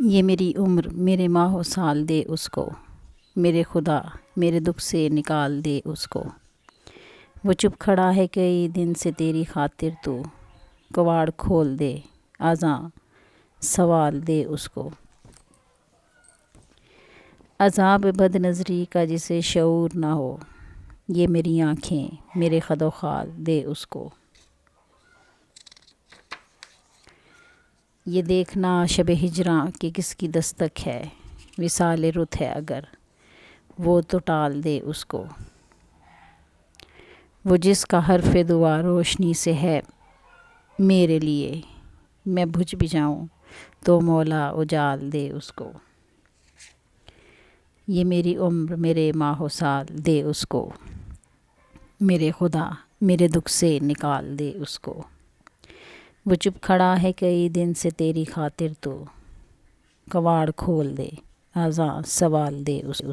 یہ میری عمر میرے ماہ و سال دے اس کو، میرے خدا میرے دکھ سے نکال دے اس کو۔ وہ چپ کھڑا ہے کئی دن سے تیری خاطر، تو کواڑ کھول دے آزاں سوال دے اس کو۔ عذاب بد نظری کا جسے شعور نہ ہو، یہ میری آنکھیں میرے خد و خال دے اس کو۔ یہ دیکھنا شب ہجراں کہ کس کی دستک ہے، وصال رت ہے اگر وہ تو ٹال دے اس کو۔ وہ جس کا حرف دعا روشنی سے ہے میرے لیے، میں بجھ بھی جاؤں تو مولا اجال دے اس کو۔ یہ میری عمر میرے ماہ و سال دے اس کو، میرے خدا میرے دکھ سے نکال دے اس کو۔ وہ چپ کھڑا ہے کئی دن سے تیری خاطر، تو کواڑ کھول دے آزاں سوال دے اس کو۔